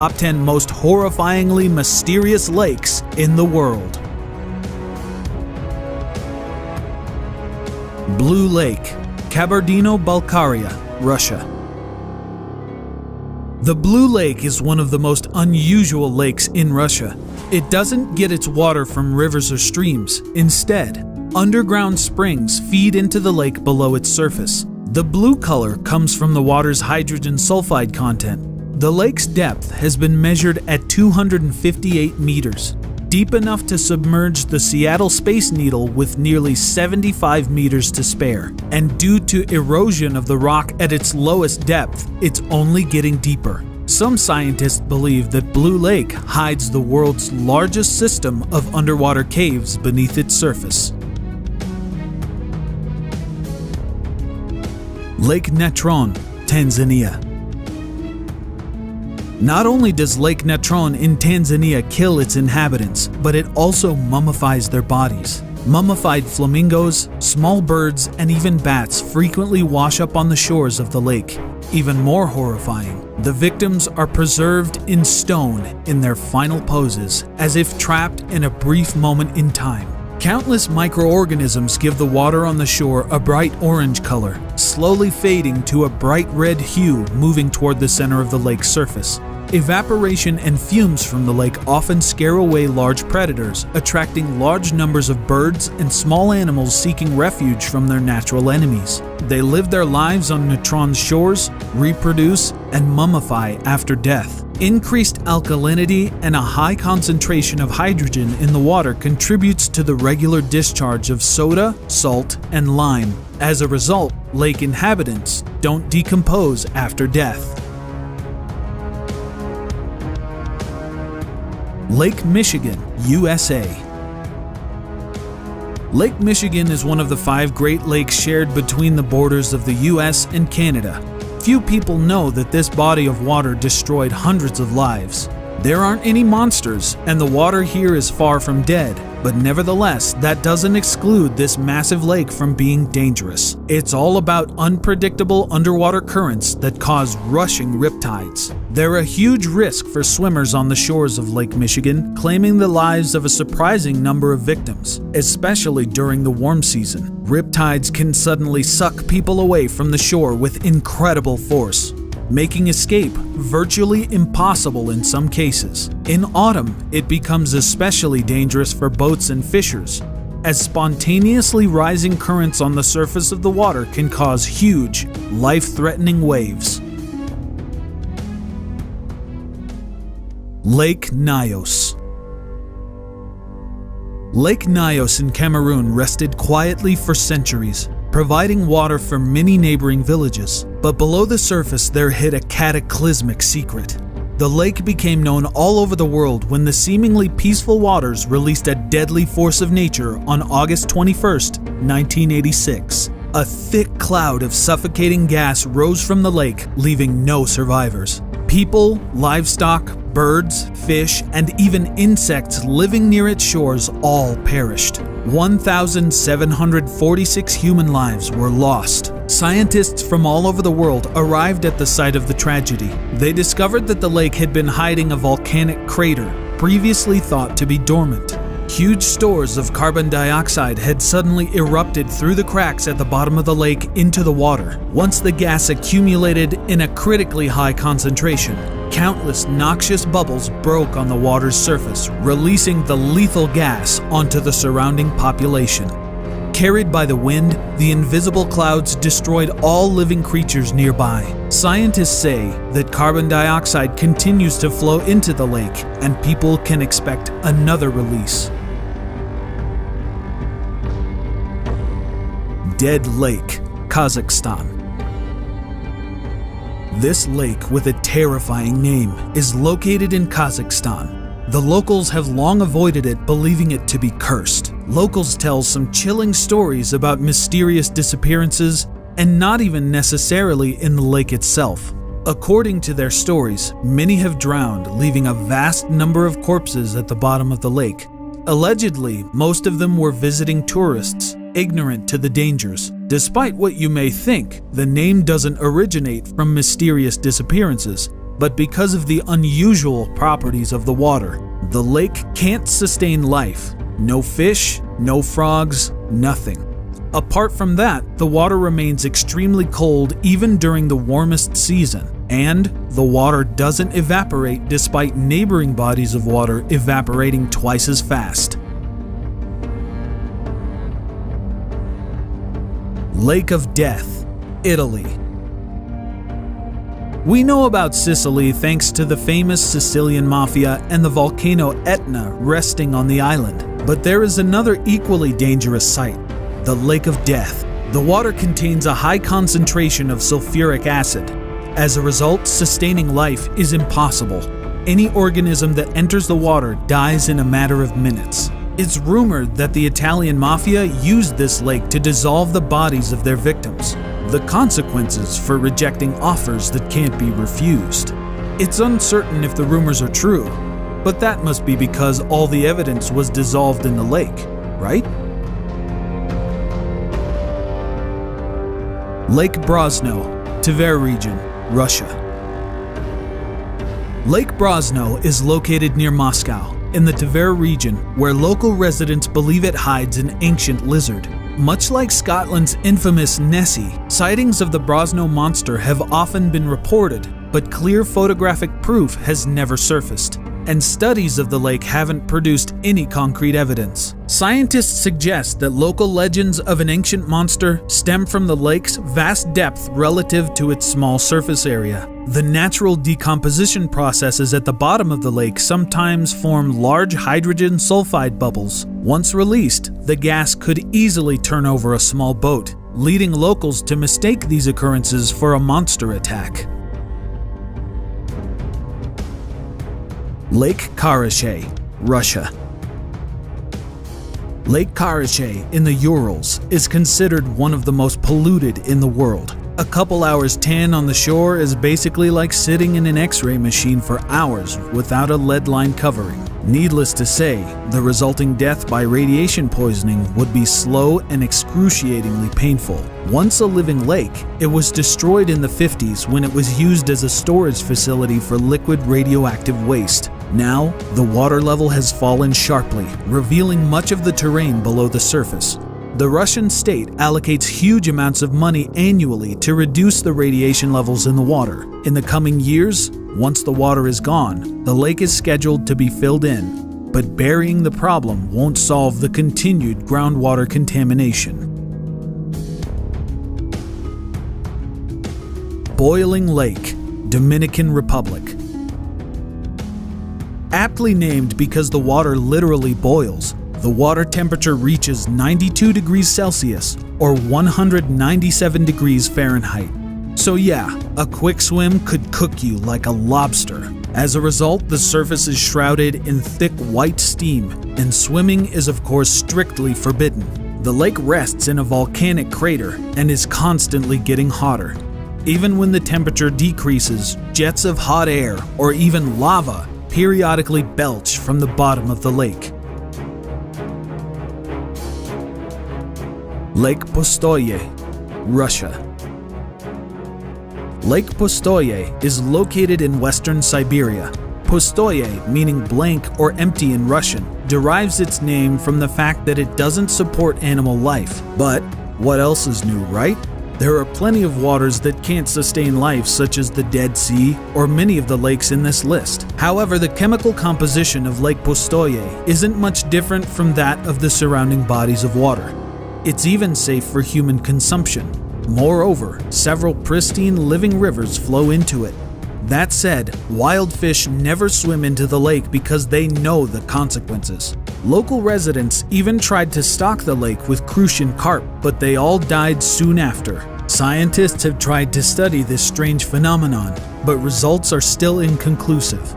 Top 10 most horrifyingly mysterious lakes in the world. Blue Lake, Kabardino-Balkaria, Russia. The Blue Lake is one of the most unusual lakes in Russia. It doesn't get its water from rivers or streams. Instead, underground springs feed into the lake below its surface. The blue color comes from the water's hydrogen sulfide content. The lake's depth has been measured at 258 meters, deep enough to submerge the Seattle Space Needle with nearly 75 meters to spare. And due to erosion of the rock at its lowest depth, it's only getting deeper. Some scientists believe that Blue Lake hides the world's largest system of underwater caves beneath its surface. Lake Natron, Tanzania. Not only does Lake Natron in Tanzania kill its inhabitants, but it also mummifies their bodies. Mummified flamingos, small birds, and even bats frequently wash up on the shores of the lake. Even more horrifying, the victims are preserved in stone in their final poses, as if trapped in a brief moment in time. Countless microorganisms give the water on the shore a bright orange color, slowly fading to a bright red hue moving toward the center of the lake's surface. Evaporation and fumes from the lake often scare away large predators, attracting large numbers of birds and small animals seeking refuge from their natural enemies. They live their lives on Natron's shores, reproduce, and mummify after death. Increased alkalinity and a high concentration of hydrogen in the water contributes to the regular discharge of soda, salt, and lime. As a result, lake inhabitants don't decompose after death. Lake Michigan, USA. Lake Michigan is one of the 5 Great Lakes shared between the borders of the US and Canada. Few people know that this body of water destroyed hundreds of lives. There aren't any monsters, and the water here is far from dead, but nevertheless, that doesn't exclude this massive lake from being dangerous. It's all about unpredictable underwater currents that cause rushing riptides. They're a huge risk for swimmers on the shores of Lake Michigan, claiming the lives of a surprising number of victims, especially during the warm season. Riptides can suddenly suck people away from the shore with incredible force, making escape virtually impossible in some cases. In autumn, it becomes especially dangerous for boats and fishers, as spontaneously rising currents on the surface of the water can cause huge, life-threatening waves. Lake Nyos. Lake Nyos in Cameroon rested quietly for centuries, providing water for many neighboring villages. But below the surface there hid a cataclysmic secret. The lake became known all over the world when the seemingly peaceful waters released a deadly force of nature on August 21st, 1986. A thick cloud of suffocating gas rose from the lake, leaving no survivors. People, livestock, birds, fish, and even insects living near its shores all perished. 1,746 human lives were lost. Scientists from all over the world arrived at the site of the tragedy. They discovered that the lake had been hiding a volcanic crater, previously thought to be dormant. Huge stores of carbon dioxide had suddenly erupted through the cracks at the bottom of the lake into the water. Once the gas accumulated in a critically high concentration, countless noxious bubbles broke on the water's surface, releasing the lethal gas onto the surrounding population. Carried by the wind, the invisible clouds destroyed all living creatures nearby. Scientists say that carbon dioxide continues to flow into the lake, and people can expect another release. Dead Lake, Kazakhstan. This lake with a terrifying name is located in Kazakhstan. The locals have long avoided it, believing it to be cursed. Locals tell some chilling stories about mysterious disappearances, and not even necessarily in the lake itself. According to their stories, many have drowned, leaving a vast number of corpses at the bottom of the lake. Allegedly, most of them were visiting tourists, ignorant to the dangers. Despite what you may think, the name doesn't originate from mysterious disappearances. But because of the unusual properties of the water, the lake can't sustain life. No fish, no frogs, nothing. Apart from that, the water remains extremely cold even during the warmest season, and the water doesn't evaporate despite neighboring bodies of water evaporating twice as fast. Lake of Death, Italy. We know about Sicily thanks to the famous Sicilian mafia and the volcano Etna resting on the island. But there is another equally dangerous site, the Lake of Death. The water contains a high concentration of sulfuric acid. As a result, sustaining life is impossible. Any organism that enters the water dies in a matter of minutes. It's rumored that the Italian mafia used this lake to dissolve the bodies of their victims. The consequences for rejecting offers that can't be refused. It's uncertain if the rumors are true, but that must be because all the evidence was dissolved in the lake, right? Lake Brosno, Tver region, Russia. Lake Brosno is located near Moscow, in the Tver region, where local residents believe it hides an ancient lizard. Much like Scotland's infamous Nessie, sightings of the Brosno monster have often been reported, but clear photographic proof has never surfaced, and studies of the lake haven't produced any concrete evidence. Scientists suggest that local legends of an ancient monster stem from the lake's vast depth relative to its small surface area. The natural decomposition processes at the bottom of the lake sometimes form large hydrogen sulfide bubbles. Once released, the gas could easily turn over a small boat, leading locals to mistake these occurrences for a monster attack. Lake Karachay, Russia. Lake Karachay in the Urals is considered one of the most polluted in the world. A couple hours tan on the shore is basically like sitting in an X-ray machine for hours without a lead-lined covering. Needless to say, the resulting death by radiation poisoning would be slow and excruciatingly painful. Once a living lake, it was destroyed in the 50s when it was used as a storage facility for liquid radioactive waste. Now, the water level has fallen sharply, revealing much of the terrain below the surface. The Russian state allocates huge amounts of money annually to reduce the radiation levels in the water. In the coming years, once the water is gone, the lake is scheduled to be filled in, but burying the problem won't solve the continued groundwater contamination. Boiling Lake, Dominican Republic. Aptly named because the water literally boils, the water temperature reaches 92 degrees Celsius or 197 degrees Fahrenheit. So yeah, a quick swim could cook you like a lobster. As a result, the surface is shrouded in thick white steam, and swimming is of course strictly forbidden. The lake rests in a volcanic crater and is constantly getting hotter. Even when the temperature decreases, jets of hot air or even lava periodically belch from the bottom of the lake. Lake Pustoye, Russia. Lake Pustoye is located in western Siberia. Pustoye, meaning blank or empty in Russian, derives its name from the fact that it doesn't support animal life. But what else is new, right? There are plenty of waters that can't sustain life, such as the Dead Sea or many of the lakes in this list. However, the chemical composition of Lake Pustoye isn't much different from that of the surrounding bodies of water. It's even safe for human consumption. Moreover, several pristine living rivers flow into it. That said, wild fish never swim into the lake because they know the consequences. Local residents even tried to stock the lake with crucian carp, but they all died soon after. Scientists have tried to study this strange phenomenon, but results are still inconclusive.